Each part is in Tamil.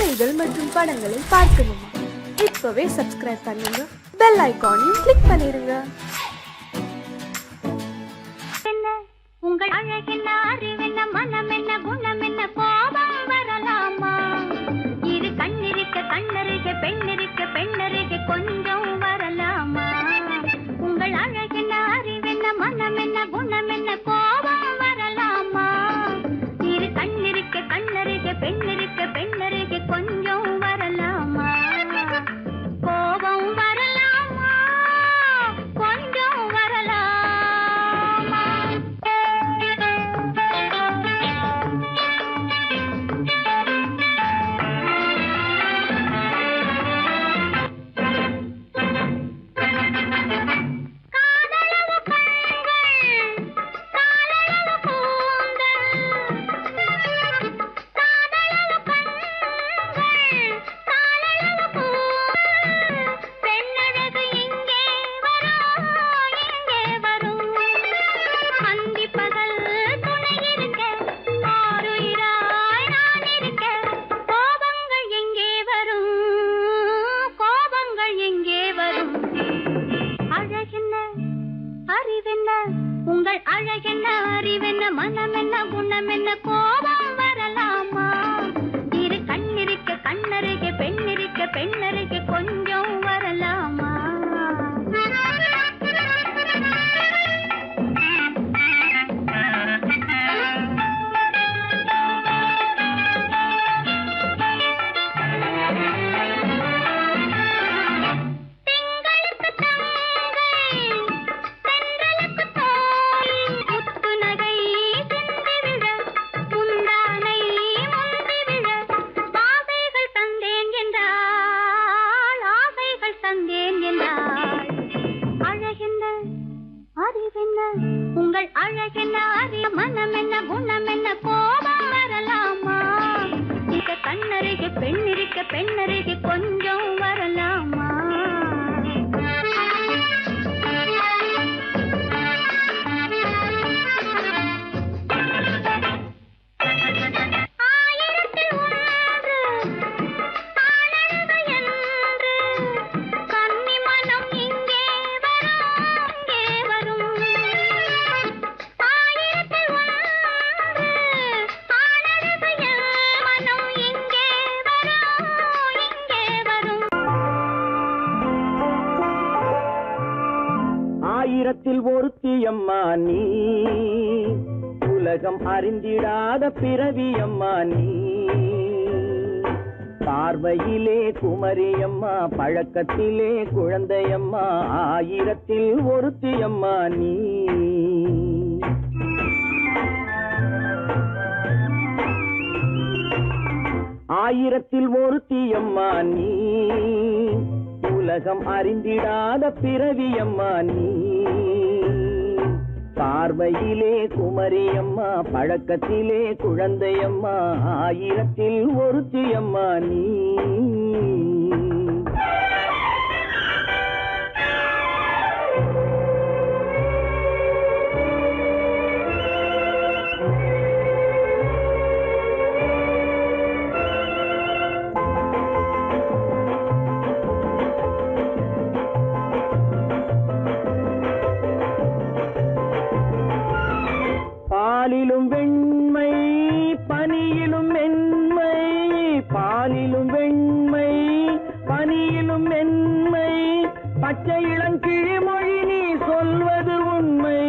செய்திகள் மற்றும் படங்களை பார்க்கணுமா? இப்பவே சப்ஸ்கிரைப் பண்ணுங்க, பெல் ஐகானையும் கிளிக் பண்ணிருங்க. உங்கள் அழகென்ன, அறிவென்ன, மனம் என்ன, குணம் என்ன, கோபம் வரலாமா? இரு கண்ணிருக்க கண்ணருக, பெண்ணிருக்க பெண்ணருக, கொஞ்சம் வரலாமா? உங்கள் அழகென்ன, அறிவென்ன, மனம் என்ன, குணம் என்ன, கோபம் வரலாமா? இரு கண்ணிருக்க கண்ணருக, பெண்ணிருக்க பெண்ணருக, கொஞ்சம் வரலாமா? கோபம் வரலாமா? கொஞ்சம் வரலாமா? உங்கள் அழகென்ன, அறிவென்ன, மனம் என்ன, குணம் என்ன, கோபம் வரலாமா? இரு கண்ணிருக்க கண்ணருக, பெண்ணிருக்க பெண்ணருக, கொஞ்சம் வரலாமா? உங்கள் அழகென்ன, அறிய, மனம் என்ன, குணம் என்ன, கோபம் வரலாமா? இங்க கண்ணருக பெண்ணிருக்க பெண்ணருக, கொஞ்சம் வரலாமா? ஆயிரத்தில் ஒருத்தியம்மா நீ, உலகம் அறிந்திடாத பிறவியம்மா நீ. பார்வையிலே குமரியம்மா, பழக்கத்திலே குழந்தையம்மா, ஆயிரத்தில் ஒருத்தியம்மா நீ. ஆயிரத்தில் ஒருத்தியம்மா நீ, உலகம் அறிந்திடாத பிறவியம்மா நீ. பார்வையிலே குமரியம்மா, பழக்கத்திலே குழந்தையம்மா, ஆயிரத்தில் ஒருத்தியம்மா நீ. பாலிலும் வெண்மை, பனியிலும் மென்மை, பாலிலும் வெண்மை, பனியிலும் மென்மை, பச்சை இளங்கிழிமொழி நீ சொல்வது உண்மை.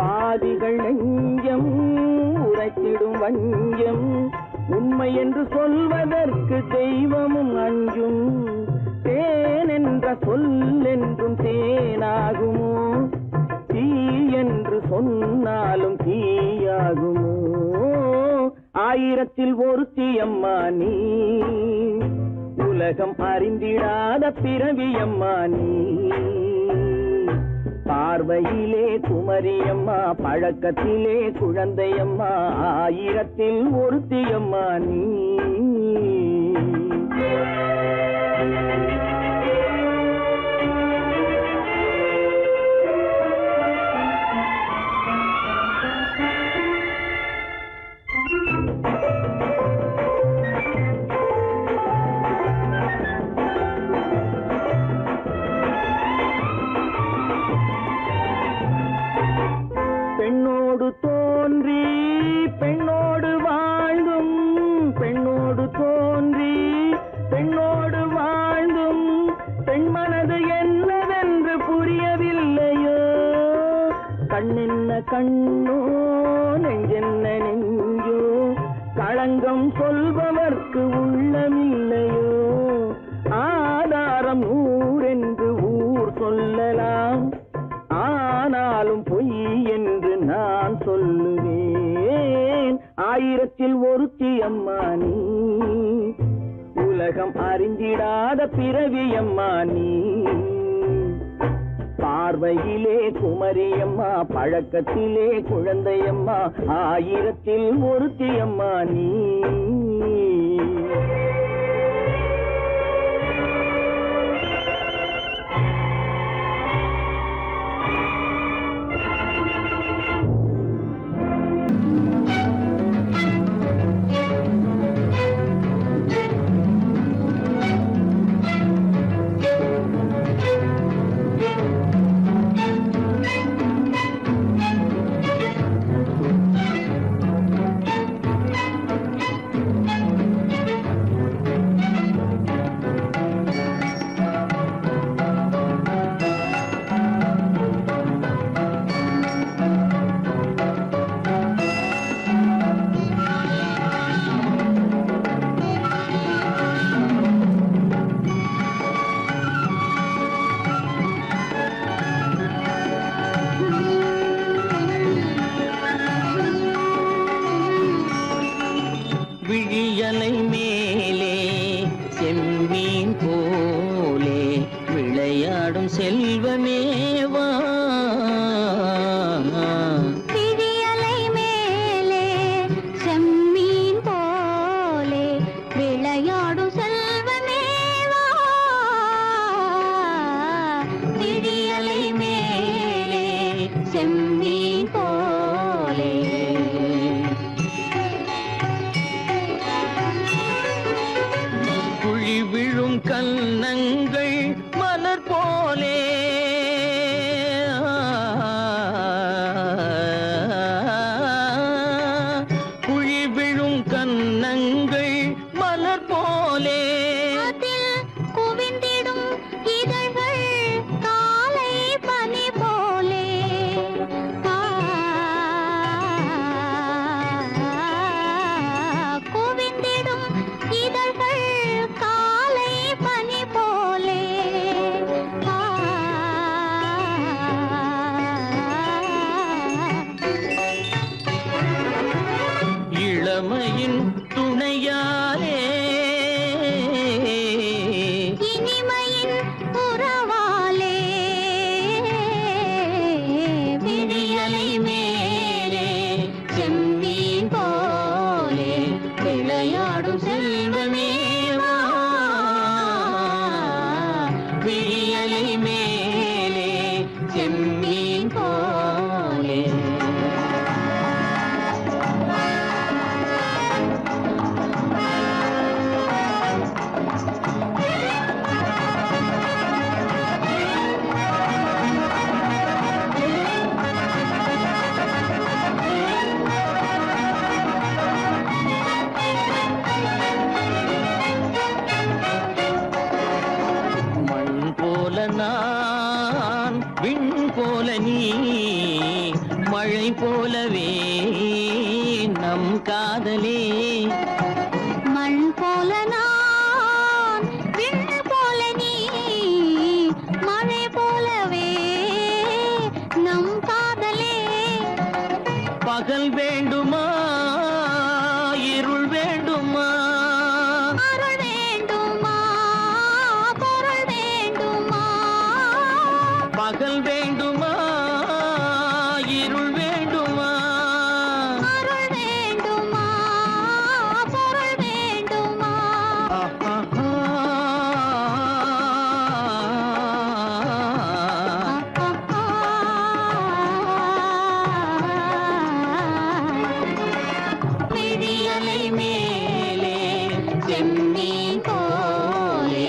பாதிகள் நெஞ்சம் உரைத்திடும் வஞ்சம், உண்மை என்று சொல்வதற்கு தெய்வமும் அஞ்சும். தேன் என்ற சொல் என்றும் தேனாகுமோ, தீ என்று சொன்னாலும் தீயாகுமோ? ஆயிரத்தில் ஒருத்தியம்மா நீ, உலகம் அறிந்திடாத பிறவியம்மா நீ. பார்வையிலே குமரியம்மா, பழக்கத்திலே குழந்தையம்மா, ஆயிரத்தில் ஒருத்தியம்மா நீ. கண்ணோ நெஞ்சென்ன நெஞ்சோ களங்கம் சொல்பவர்க்கு உள்ளமில்லையோ ஆதாரம் நூறென்று ஊர் சொல்லலாம் ஆனாலும் பொய் என்று நான் சொல்லுவேன் ஆயிரத்தில் ஒருத்தி அம்மா நீ உலகம் அறிந்திடாத பிறவி அம்மா நீ பார்வையிலே குமரியம்மா பழக்கத்திலே குழந்தையம்மா ஆயிரத்தில் ஒருத்தி அம்மா நீ விழியலை மேலே செம்மீன் போலே விளையாடும் செல்வமேவா விழியலை மேலே செம்மீன் போலே விளையாடும் செல்வமேவா விழியலை மேலே செம்மீன் போலே விழும் கன்னங்கள் மலர் போலே குழி விழும் கன்னங்கள் மலர் போலே அதில் குவிந்திடும் இதழ்கள் காலை பனி போலே குவிந்திடும் இதழ்கள் இளமையின் துணையாலே இனிமையின் உறவாலே விழியலை மேலே செம்மீன் போலே விளையாடும் செல்வமேவா விழியலை மேலே செம்மீன் போலே நான் விண் போல நீ மழை போலவே நம் காதலே மண் போல நான் விண் போல நீ மழை போலவே நம் காதலே பகல் வேண்டுமா இருள் வேண்டுமா அருள் வேண்டுமா பொருள் வேண்டுமா பகல் வேண்டுமா இருள் வேண்டுமா அருள் வேண்டுமா பொருள் வேண்டுமா விழியலை மேலே செம்மீன் போலே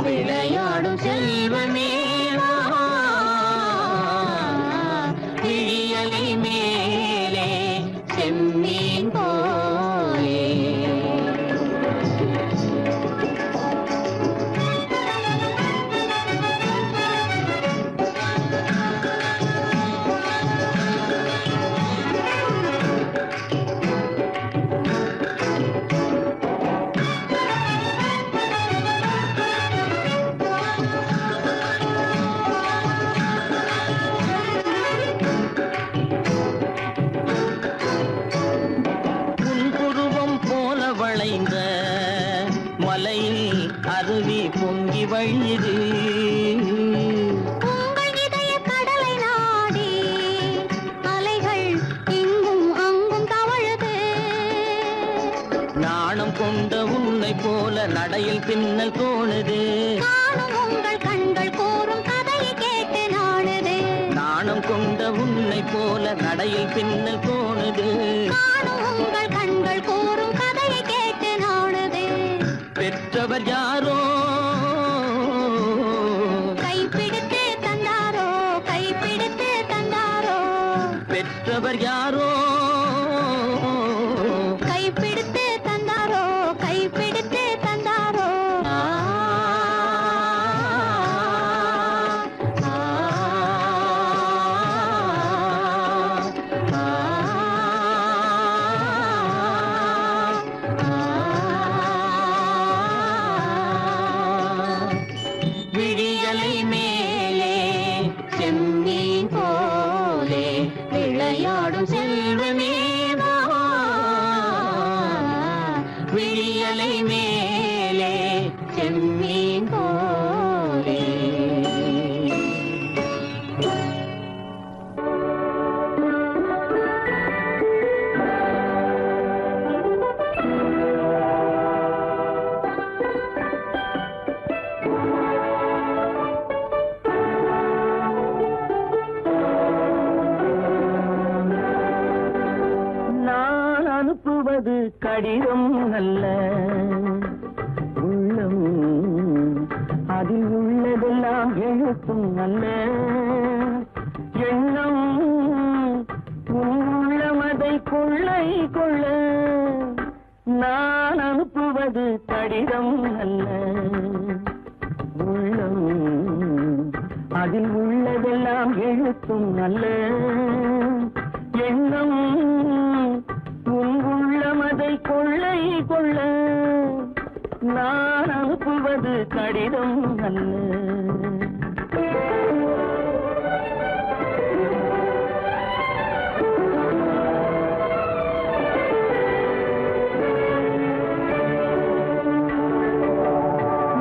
விளையாடும் செல்வமேவா விழியலை மேலே செம்மீன் போலே அருவி பொங்கி வழியுது. உங்கள் இதய கடலை நாடி அலைகள் இங்கும் அங்கும் தவழுது. நாணம் கொண்ட உன்னை போல நடையில் பின்னல் தோணுது. காணும் உங்கள் கண்கள் கூறும் கதையை கேட்டு நாடுது. நாணம் கொண்ட உன்னை போல நடையில் பின்னல் தோணுது. காணும் உங்கள் கண்கள் கூறும் கதையை கேட்டு நாடுது. பெற்றவர் யாரோ கைப்பிடித்து தந்தாரோ, கைப்பிடித்து தந்தாரோ. பெற்றவர் யாரோ கைப்பிடித்து தந்தாரோ, கைப்பிடித்து தந்தாரோ. ஆ, ஆ, விழியலை மேலே செம்மீன் போலே விளையாடும் செல்வமேவா. விழியலை மேலே செம்மீன் போலே. நான் அனுப்புவது கடிதம் அல்ல, உள்ளம் அதில் உள்ளதெல்லாம் எழுத்தும் அல்ல. எண்ணம் உன் உள்ளமதை கொள்ளை கொள்ள. நான் அனுப்புவது கடிதம் அல்ல, உள்ளம் அதில் உள்ளதெல்லாம் எழுத்தும் அல்ல. எண்ணம் உன் உள்ளமதை கொள்ளை கொள்ள. நான் அனுப்புவது கடிதம் அல்ல.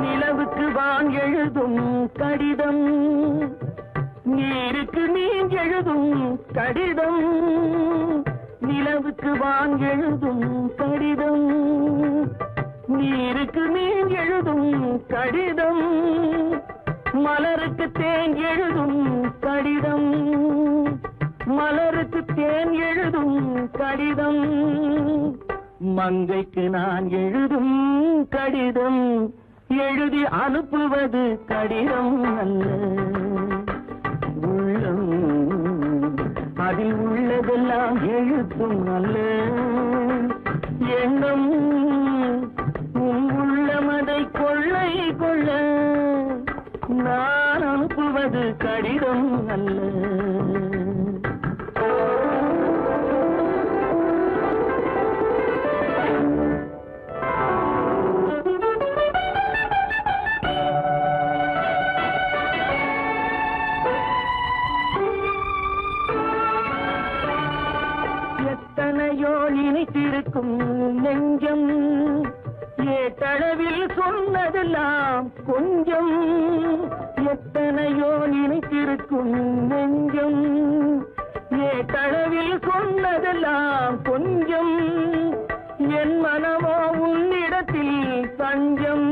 நிலவுக்கு வான் எழுதும் கடிதம், நீருக்கு நீர் எழுதும் கடிதம். நிலவுக்கு வான் எழுதும் கடிதம், நீருக்கு நீர் எழுதும் கடிதம். மலருக்கு தேன் எழுதும் கடிதம், மலருக்கு தேன் எழுதும் கடிதம். மங்கைக்கு நான் எழுதும் கடிதம், எழுதி அனுப்புவது கடிதம் அல்ல. உள்ளம் அதில் உள்ளதெல்லாம் எழுத்தும் அல்ல. எண்ணம் உன் உள்ளமதை கொள்ளை கொள்ள. நான் அனுப்புவது கடிதம் அல்ல. எத்தனையோ இனித்திருக்கும் நெஞ்சம், ஏட்டளவில் சொன்னதெல்லாம் கொஞ்சம். எத்தனையோ நினைத்திருக்கும் நெஞ்சம், ஏட்டளவில் சொன்னதெல்லாம் கொஞ்சம். என் மனமோ உன்னிடத்தில் தஞ்சம்,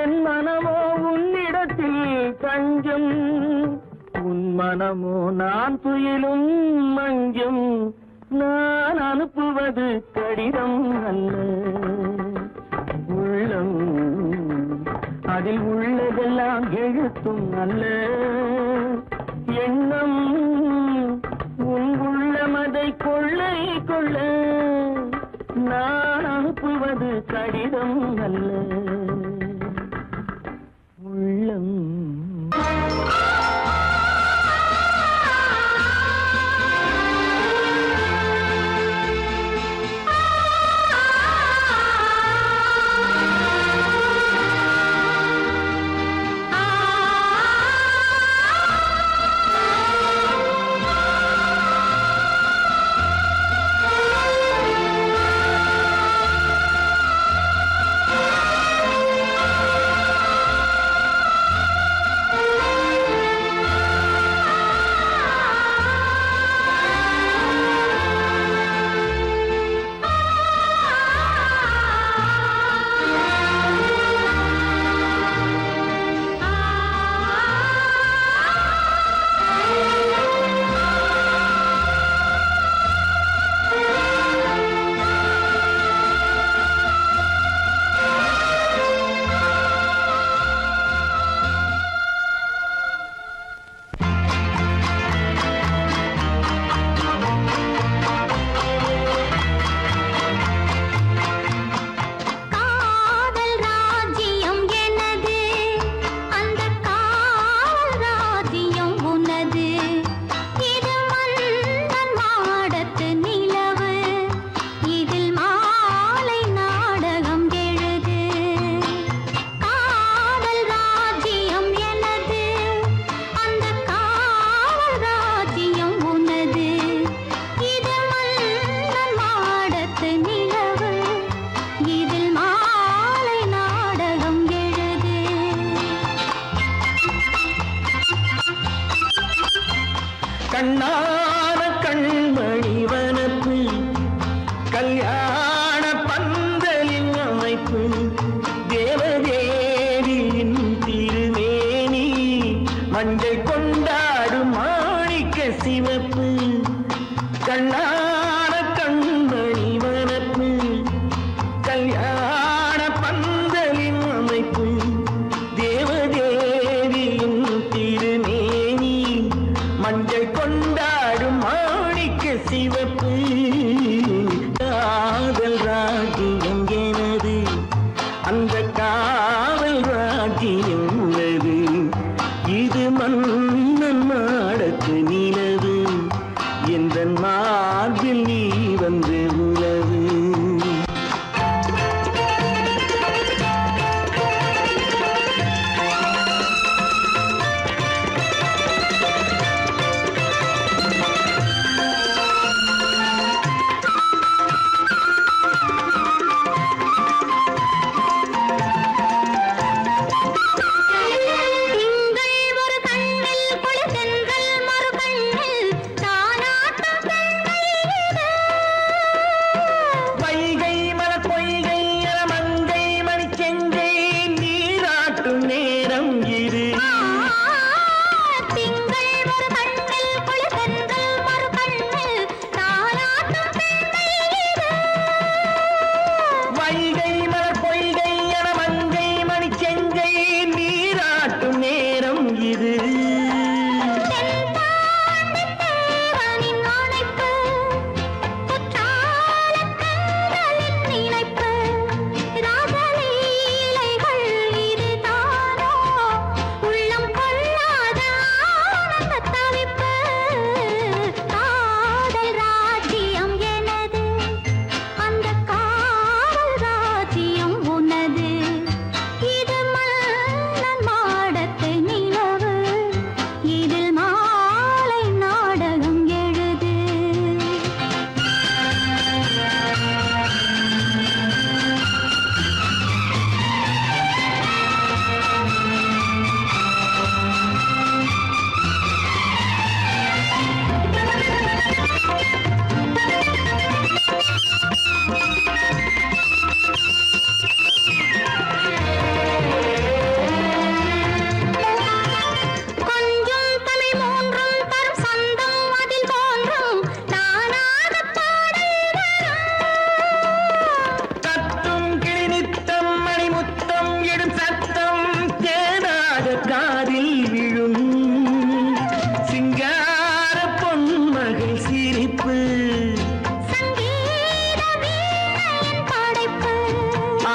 என் மனமோ உன்னிடத்தில் தஞ்சம். உன் மனமோ நான் துயிலும் மஞ்சம். நான் அனுப்புவது கடிதம் அல்ல, உள்ளம் அதில் உள்ளதெல்லாம் எழுத்தும் அல்ல. எண்ணம் உன் உள்ளமதை கொள்ளை கொள்ள. நான் அனுப்புவது கடிதம் அல்ல, உள்ளம்.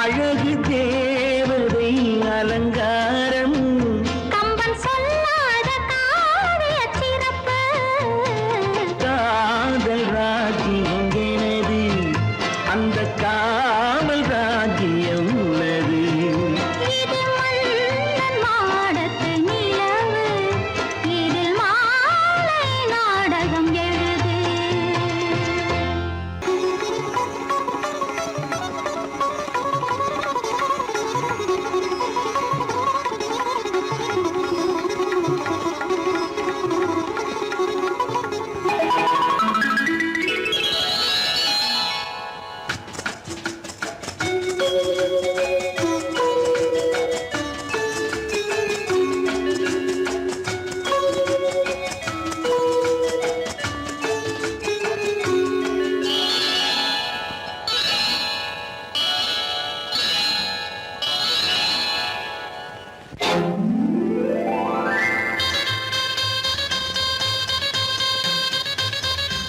அழகு தேவதை அலங்காரம் கம்பன் சொல்லாத காவிய சிறப்பு காதல் ராஜ்யம் எனது அந்த காமல் ராஜ்யம் உள்ளது இது மன்னன் மாடத்து நிலவு இதில் மாலை நாடகம் எழுது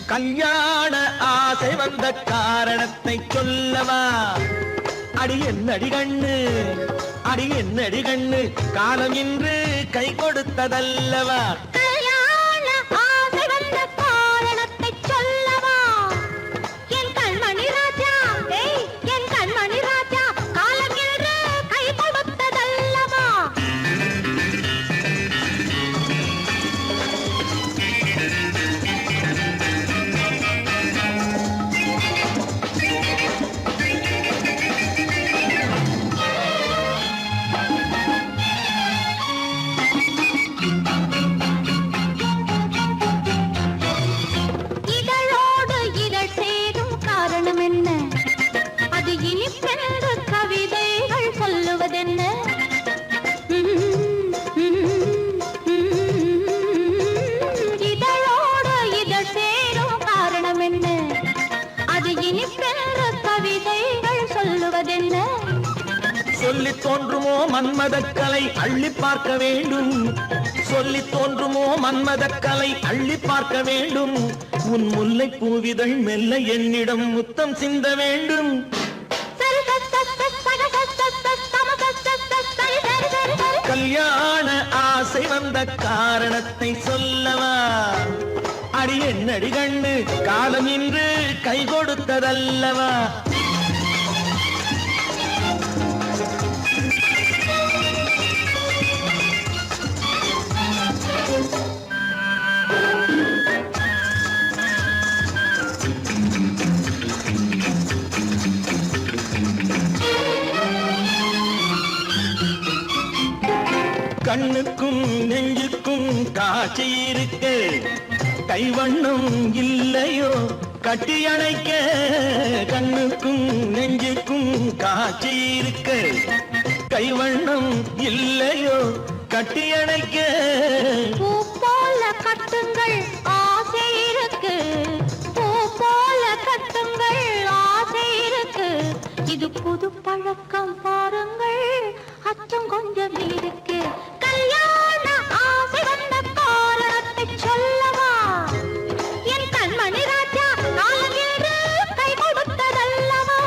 கல்யாண ஆசை வந்த காரணத்தை சொல்லவா அடி என்னடி கண்ணு அடி என்னடி கண்ணு காலம் இன்று கை கொடுத்ததல்லவா கல்யாண ஆசை வந்த காரணத்தை சொல்லவா என் கண்மணி ராஜா என் கண்மணி ராஜா காலம் என்று கை கொடுத்ததல்லவா இதழோடு இதழ் சேரும் காரணம் என்ன அது இனிப்பென்று கவிதைகள் சொல்லுவதென்ன இதழோடு இதழ் சேரும் காரணம் என்ன அது இனிப்பென்று கவிதைகள் சொல்லுவதென்ன சொல்லி தோன்றுமோ மன்மதக்கலை அள்ளி பார்க்க வேண்டும் சொல்லி தோன்றுமோ மன்மதக்கலை அள்ளி பார்க்க வேண்டும் உன் முல்லை பூவிதழ் மெல்ல என்னிடம் முத்தம் சிந்த வேண்டும் கல்யாண ஆசை வந்த காரணத்தை சொல்லவா அடி என்னடி கண்டு காலம் இன்று கை கொடுத்ததல்லவா கண்ணுக்கும் நெஞ்சுக்கும் காட்சி இருக்கு கைவண்ணம் இல்லையோ கட்டி அணைக்க கண்ணுக்கும் நெஞ்சுக்கும் காட்சி இருக்கு கைவண்ணம் இல்லையோ கட்டி அணைக்க பூ போல கட்டுங்கள் ஆசை இருக்கு பூ போல கட்டுங்கள் ஆசை இருக்கு இது புது பழக்கம் பாருங்கள் அச்சம் கொஞ்சம் இருக்கு கல்யாண ஆசை வந்த காரணத்தை சொல்லவா என் கண்மணி ராஜா காலம் என்று கை கொடுத்ததல்லவா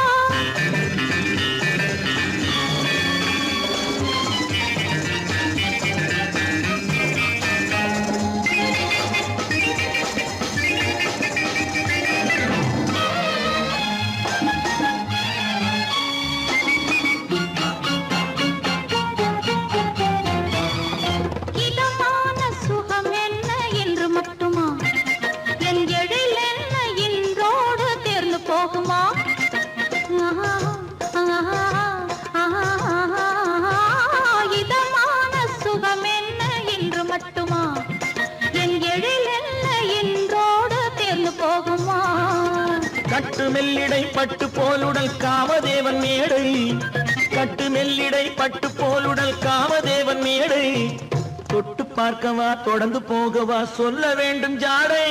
இதமான சுகம் என்ன என்று மட்டுமா என் எழில் என்ன இன்றோடு தேர்ந்து போகுமா இதமான சுகம் என்ன என்று மட்டுமா என் எழில் என்ன இன்றோடு தேர்ந்து போகுமா கட்டு மெல்லிடை பட்டு போலுடல் காமதேவன் மேடை கட்டு மெல்லிடை பட்டு போலுடல் காமதேவன் மேடை தொட்டு பார்க்கவா தொடர்ந்து போகவா சொல்ல வேண்டும் ஜாடை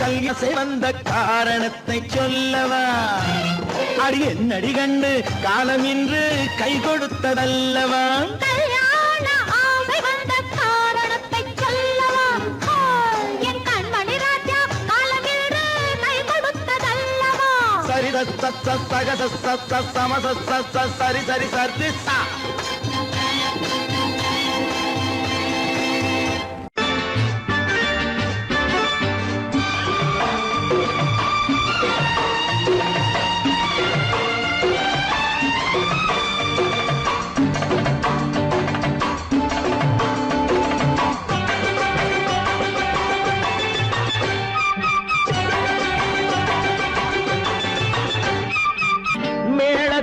கல்யாசை வந்த காரணத்தை சொல்லவா அடி என்னடி கண்டு காலம் இன்று கை கொடுத்ததல்லவா கல்யாண ஆசை வந்த காரணத்தை சொல்லவா என் கண்மணி ராஜா காலம் என்று கை கொடுத்ததல்லவா சரி சரி சரி சா.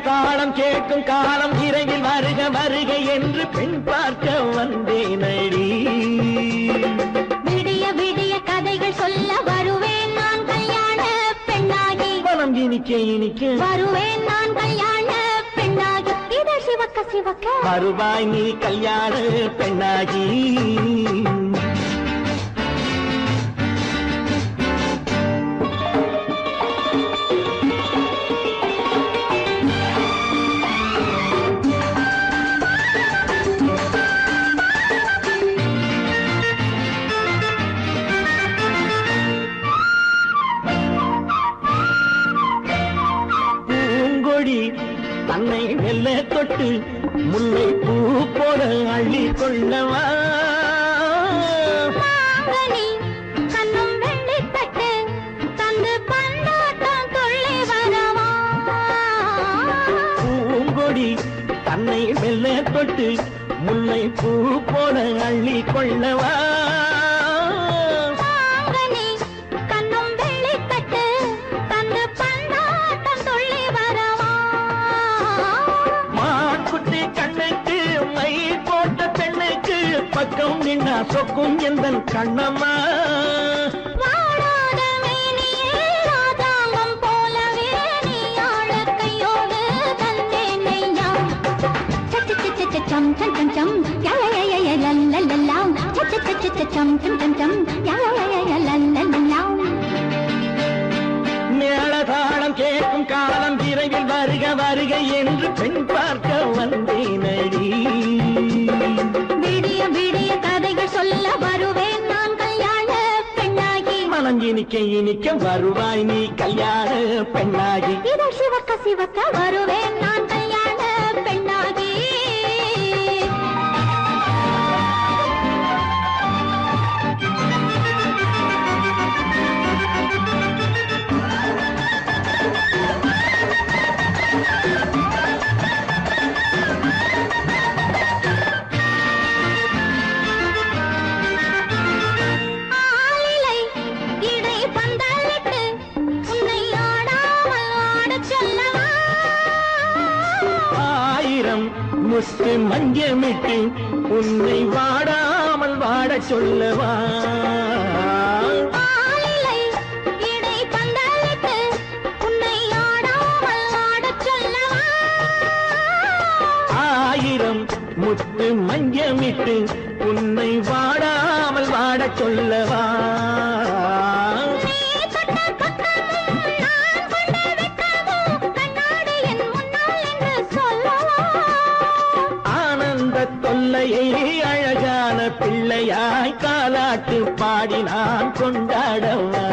தாளம் கேட்கும் காலம் விரைவில் வருக வருக என்று பெண் பார்க்க வந்தேனடி. விடிய விடிய கதைகள் சொல்ல வருவேன் நான் கல்யாண பெண்ணாகி. மனம் இனிக்க இனிக்க வருவேன் நான் கல்யாண பெண்ணாகி. இது சிவக்க சிவக்க வருவாய் நீ கல்யாண பெண்ணாகி. தன்னை வெல்ல தொட்டு முல்லை பூ போல அள்ளி கொள்ளவா. கண்ணும் வெள்ளி தட்டு தந்து பந்தாட்டம் தொள்ளி வரவா. பூங்கொடி தன்னை வெல்ல தொட்டு முல்லை பூ போல அள்ளி கொள்ளவா. பக்கம் நின்னா சொக்கும் எந்தன் கண்ணம்மா. வாடாத மேனியே ராதாங்கம் போலவே நீ ஆழ கையோடு தந்தேன் நெய்யா. சம் சம் சம் சம் யய லல்லல்லாம். சம் சம் சம் யய லல்லல்லாம். மேளதாளம் கேட்கும் காலம் விரைவில் வருக வருக என்று பெண் பார்க்க வந்தேனடி. விடிய விடிய கதைகள் சொல்ல வருவேன் நான் கல்யாண பெண்ணாகி. மனம் இனிக்க இனிக்க வருவாய் நீ கல்யாண பெண்ணாகி. இது சிவக்க சிவக்க வருவேன் நான் கல்யாண பெண்ணாகி. முத்து மஞ்சமிட்டு உன்னை வாடாமல் வாடச் சொல்லவா. ஆயிரம் முத்து மஞ்சமிட்டு உன்னை வாடாமல் வாடச் சொல்லவா. தொல்லையை அழகான பிள்ளையாய் காலாட்டு பாடி நான் கொண்டாடவா.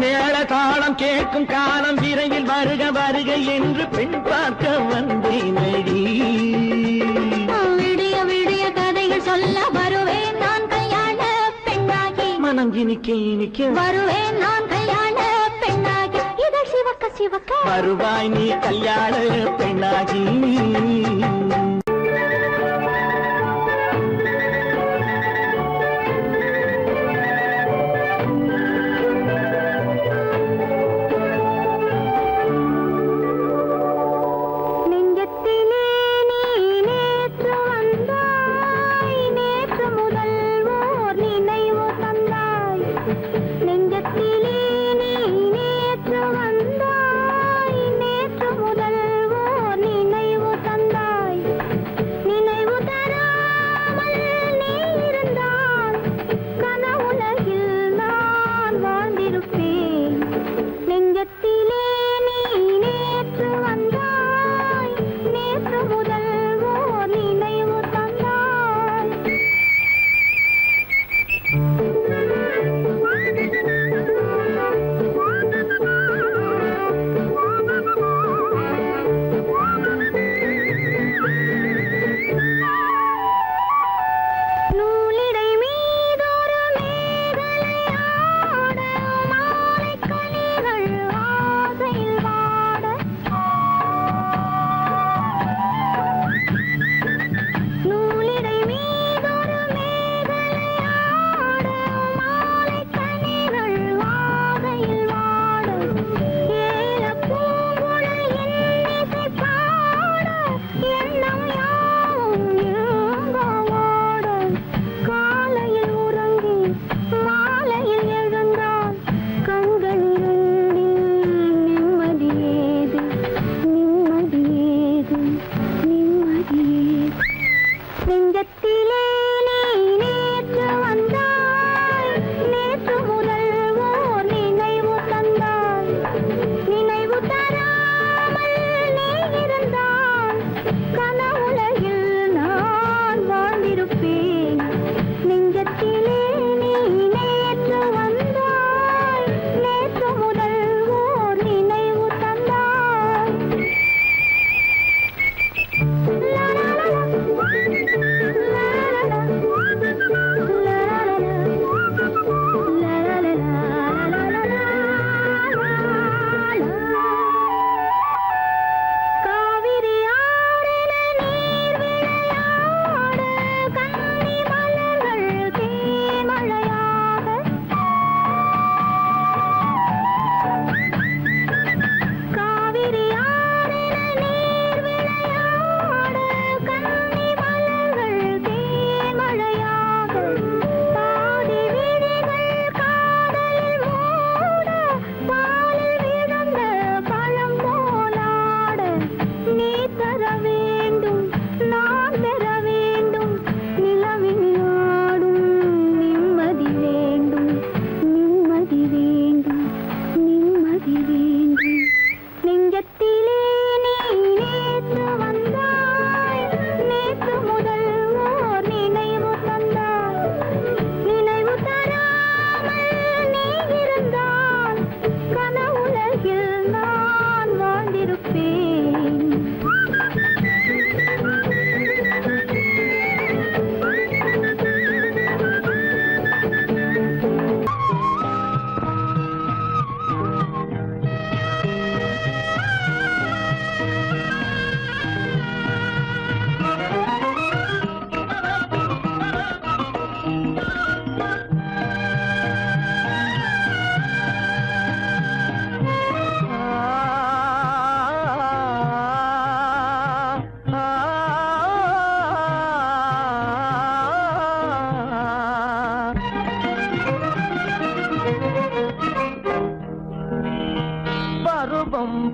மேளதாளம் கேட்கும் காலம் விரைவில் வருக வருக என்று பெண் பார்க்க வந்தேனடி. விடிய விடிய கதைகள் சொல்ல வருவேன் நான் கல்யாண பெண்ணாகி. மனம் இனிக்க இனிக்க வருவேன் நான் கல்யாண பெண்ணாகி. இது சிவக்க சிவக்க வருவாய் நீ கல்யாண பெண்ணாகி.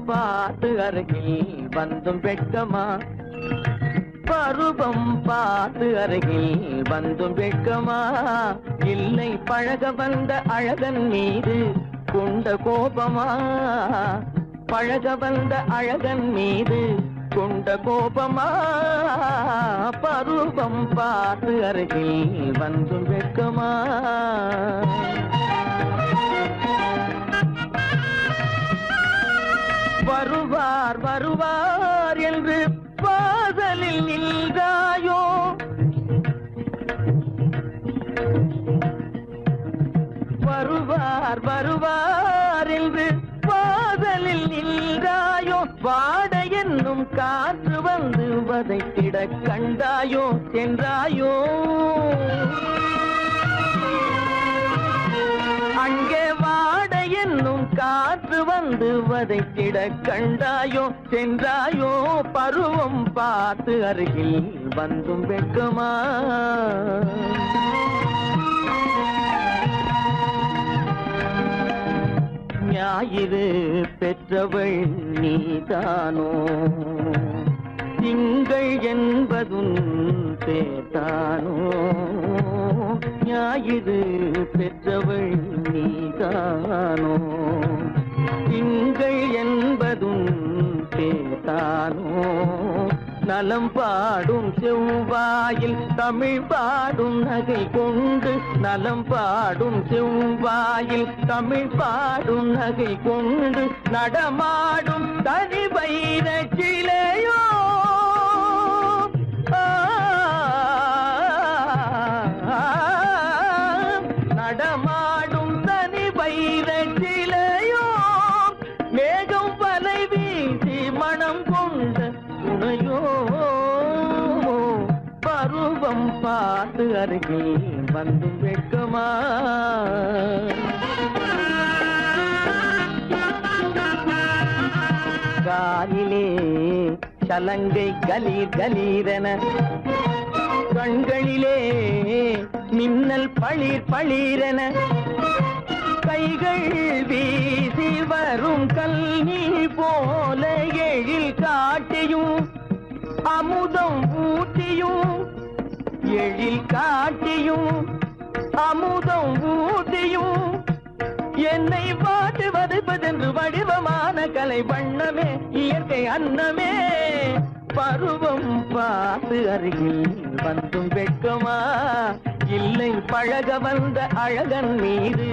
பார்த்து அருகில் வந்தும் வெட்கமா பருவம் பார்த்து அருகில் வந்தும் வெட்கமா இல்லை பழக வந்த அழகன் மீது கொண்ட கோபமா பழக வந்த அழகன் மீது கொண்ட கோபமா பருவம் பார்த்து அருகில் வந்தும் வெட்கமா வருவார் வருவார் என்று வாசலில் நின்றாயோ வருவார் வருவார் என்று வாசலில் நின்றாயோ வாட என்னும் காற்று வந்து வதைத்திட கண்டாயோ சென்றாயோ அங்கே வாட என்னும் காற்று வந்து வதைத்திட கண்டாயோ சென்றாயோ பருவம் பார்த்து அருகில் வந்தும் வெட்கமா ஞாயிறு பெற்றவள் நீதானோ திங்கள் என்பதும் பேத்தானோ ஞாயிறு பெற்றவள் நீதானோ திங்கள் என்பதும் பேத்தானோ நலம் பாடும் செவ்வாயில் தமிழ் பாடும் நகை கொண்டு நலம் பாடும் செவ்வாயில் தமிழ் பாடும் நகை கொண்டு நடமாடும் தனி வைர சிலையோ நடமாடும் தனி வைர சிலையோ மேகம் வலை வீசி மனம் கொண்ட துணையோ பருவம் பார்த்து அருகில் வந்து வெட்கமா காலிலே சலங்கை கலீர் கலீரென கண்களிலே மின்னல் பளிர் பளிரென கைகள் வீசி வரும் கல்வி போல எழில் காட்டியும் அமுதம் ஊட்டியும் எழில் காட்டியும் அமுதம் ஊட்டியும் என்னை பாட்டு வதைப்பதென்று வடிவமான கலை வண்ணமே இயற்கை அன்னமே பருவம் பார்த்து அருகில் வந்தும் வெட்கமா இல்லை பழக வந்த அழகன் மீது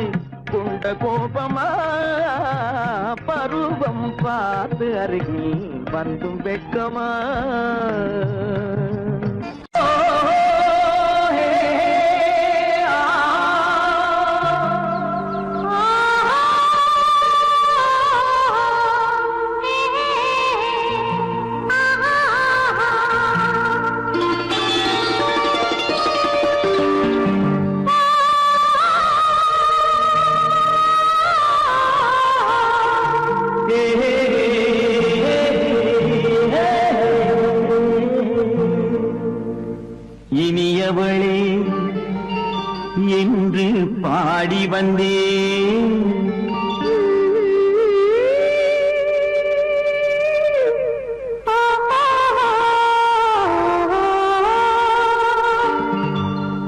கொண்ட கோபமா பருவம் பார்த்து அருகில் வந்தும் வெட்கமா இனியவளே என்று பாடி வந்தேன்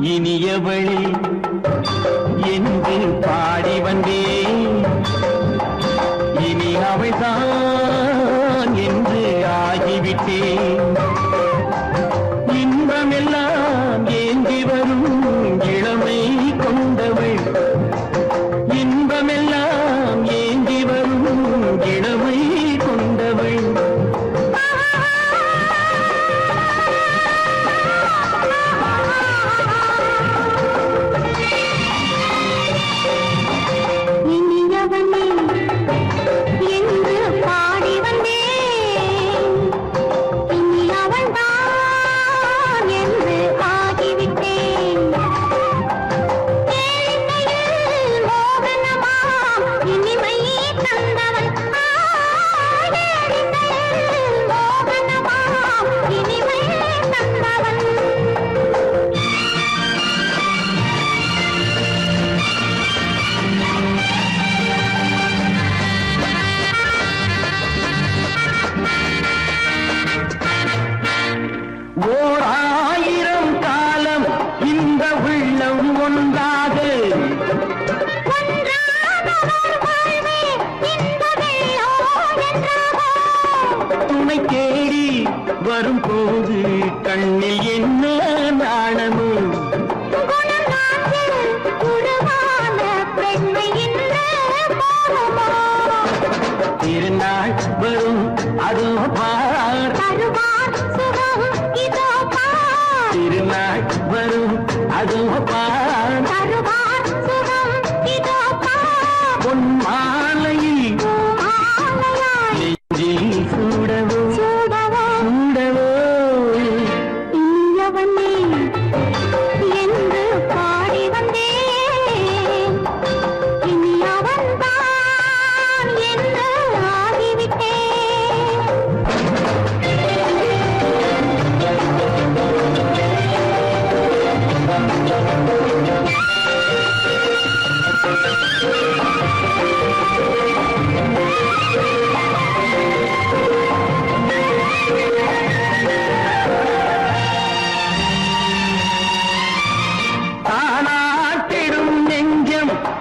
இனியவளே என்று பாடி வந்தேன் இனி அவள்தான் என்று ஆகிவிட்டேன் இன்பமெல்லாம் ஏந்தி வரும் இளமை கொண்டவள் இன்பமெல்லாம்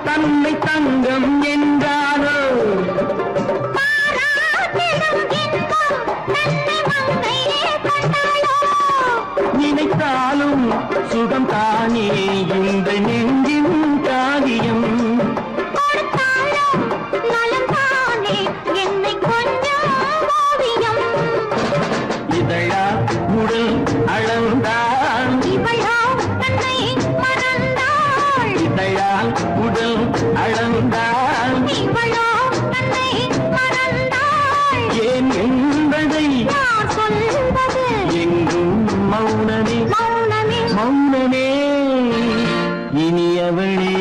தன்னை தங்கம் என்றாரோ நினைத்தாலும் சுகம் தானே இந்த நெஞ்சின் காரியம் இதழா உடல் அளந்தாள் இதழால் உடல் அளந்தாள் ஏன் என்பதை எங்கும் மௌனமே மௌனமே இனியவளே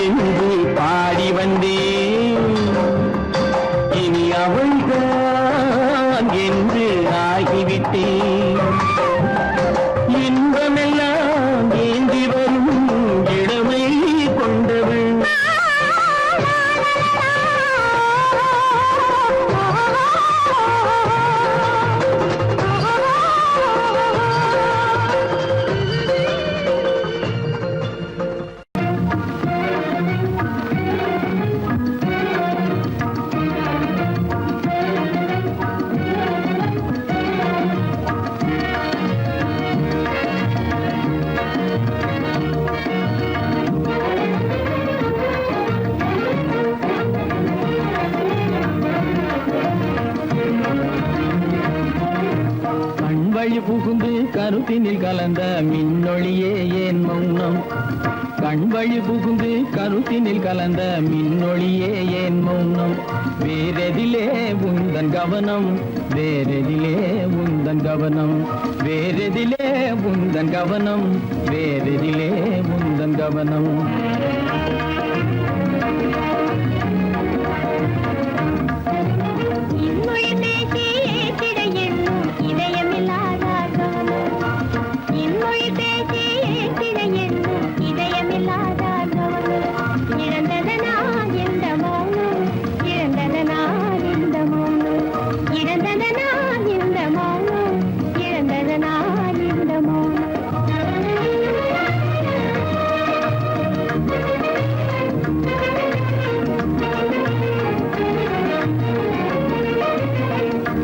என்று பாடி வந்தேன் இனி அவள்தான் என்று ஆகிவிட்டேன் இன்பமெல்லாம் ஏந்தி வரும் இளமை கொண்டவள் வழி புகுந்து கருத்தினில் கலந்த மின்னொளியே ஏன் மௌனம் கண் வழி புகுந்து கருத்தினில் கலந்த மின்னொளியே ஏன் மௌனம் வேறெதிலே உந்தன் கவனம் வேறெதிலே உந்தன் கவனம் வேறெதிலே உந்தன் கவனம் வேறெதிலே உந்தன் கவனம்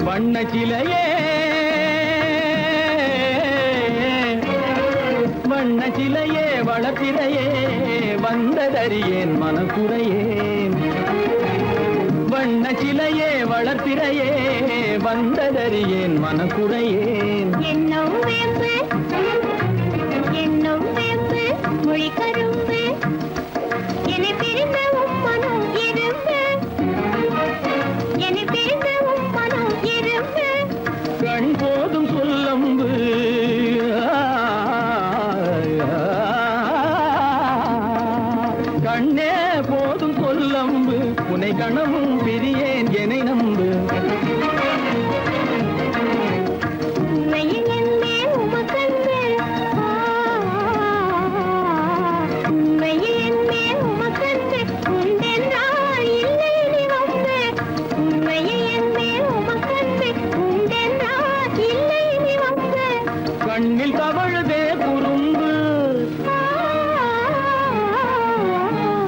வண்ணச்சிலையே வண்ணச்சிலையே வளப்பிறையே வந்ததறியேன் மனக்குறையேன் வண்ணச்சிலையே வளர்ப்பிறையே வந்ததறியேன் மனக்குறையேன் என்னும் வேம்பு மொழி கரும்பு என்னை பிரிந்த உம்மனும் இரும்பு என்னை பிரிந்த உம்மனும் இரும்பு கண் போதும் சொல்லம்பு கண்ணே போதும் சொல்லம்பு உனை கணமும் பிரியேன் என்னை நம்பு கண்ணில் தவழுதே குறும்பு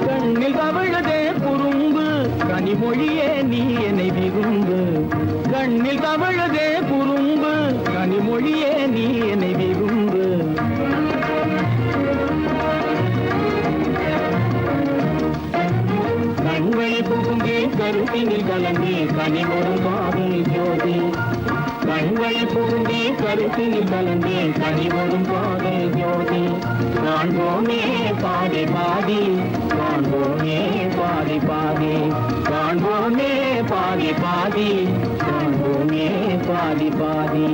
கண்ணில் தவழுதே குறும்பு கனிமொழியே நீ என்னை விரும்பு கண்ணில் தவழுதே குறும்பு கனிமொழியே நீ என்னை விரும்பு கண்வழி புகுந்தே கருத்தினில் கலந்தே கனிமொரும் காதல் ஜோதி கண்வழி புகுந்தே கருத்தினில் கலந்தே கனிவரும் காதல் ஜோதி காண்போமே பாதி பாதி காண்போமே பாதி பாதி காண்போமே பாதி பாதி காண்போமே பாதி பாதி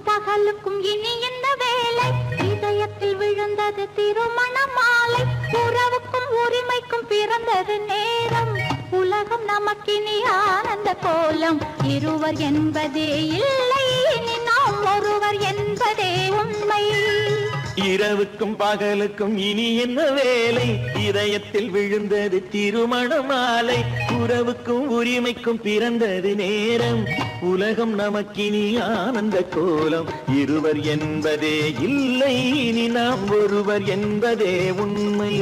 பகலுக்கும் இனி என்ன வேலை இதயத்தில் விழுந்தது திருமண மாலை உறவுக்கும் உரிமைக்கும் பிறந்தது நேரம் உலகம் நமக்கினி ஆனந்த கோலம் இருவர் என்பதே இல்லை இனி நாம் ஒருவர் என்பதே உண்மை இரவுக்கும் பகலுக்கும் இனி என்ன வேலை இதயத்தில் விழுந்தது திருமண மாலை உறவுக்கும் உரிமைக்கும் பிறந்தது நேரம் உலகம் நமக்கினி ஆனந்த கோலம் இருவர் என்பதே இல்லை இனி நாம் ஒருவர் என்பதே உண்மை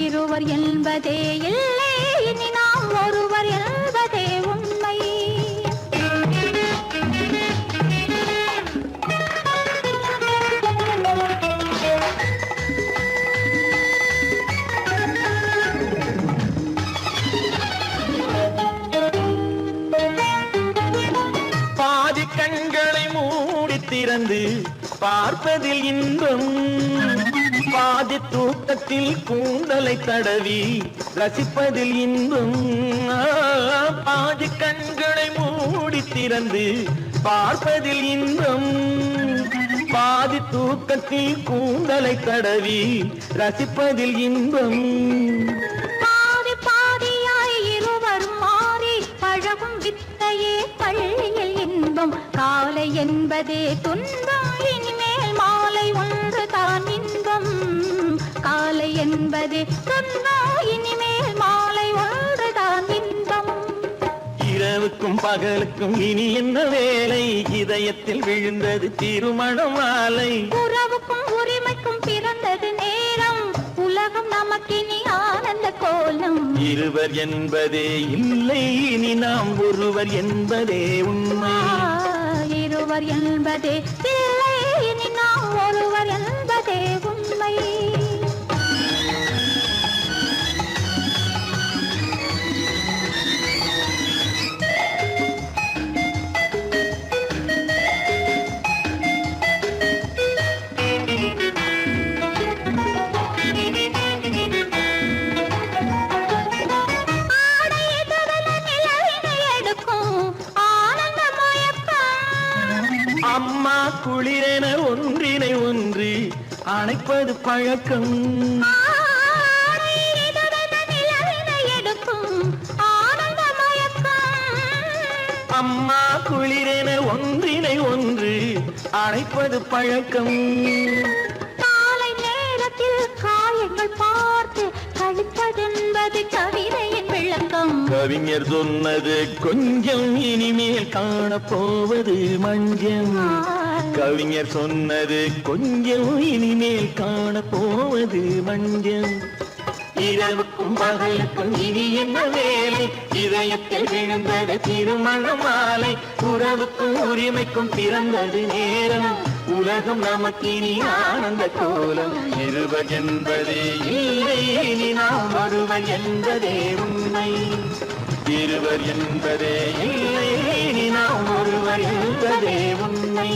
இருவர் என்பதே இல்லை இனி நாம் ஒருவர் என்பதே உண்மை பாதி கண்களை மூடி திறந்து பார்ப்பதில் இன்பம் பாதி தூக்கத்தில் கூந்தலை தடவி ரசிப்பதில் இன்பம் பாதி கண்களை மூடி திறந்து பார்ப்பதில் இன்பம் பாதி தூக்கத்தில் கூந்தலை தடவி ரசிப்பதில் இன்பம் பாதி பாதியாய் இருவரும் மாறி பழகும் வித்தையே பள்ளியில் இன்பம் காலை என்பதே துன்பம் இனிமேல் மாலை ஒன்று தான் இன்பம் காலை என்பதே துன்பம் இனிமேல் மாலை ஒன்று தான் இன்பம் இரவுக்கும் பகலுக்கும் இனி என்ன வேலை இதயத்தில் விழுந்தது திருமண மாலை உறவுக்கும் உரிமைக்கும் பிறந்தது நேரம் உலகம் நமக்கினி ஆனந்த கோலம் இருவர் என்பதே இல்லை இனி நாம் ஒருவர் என்பதே உண்மை இருவர் என்பதே இல்லை இனி நாம் ஒருவர் என்பதே உண்மை அம்மா குளிரென ஒன்றினை ஒன்று அணைப்பது பழக்கம் அம்மா குளிரென ஒன்றினை ஒன்று அணைப்பது பழக்கம் காலை நேரத்தில் காயங்கள் பார்த்து கழிப்பதென்பது கவிதையின் விளக்கம் கவிஞர் சொன்னது கொஞ்சம் இனிமேல் காணப்போவது மஞ்சள் கவிஞர் சொன்னது கொஞ்சம் இனிமேல் காணப்போவது மஞ்சள் இரவுக்கும் பகலுக்கும் இனி என்ன வேலை இதயத்தில் விழுந்தது திருமண மாலை உறவுக்கும் உரிமைக்கும் பிறந்தது நேரம் உலகம் நமக்கினி ஆனந்த கோலம் இருவர் என்பதே இல்லை இனி நாம் ஒருவர் என்பதே உண்மை இருவர் என்பதே இல்லை இனி நாம் ஒருவர் என்பதே உண்மை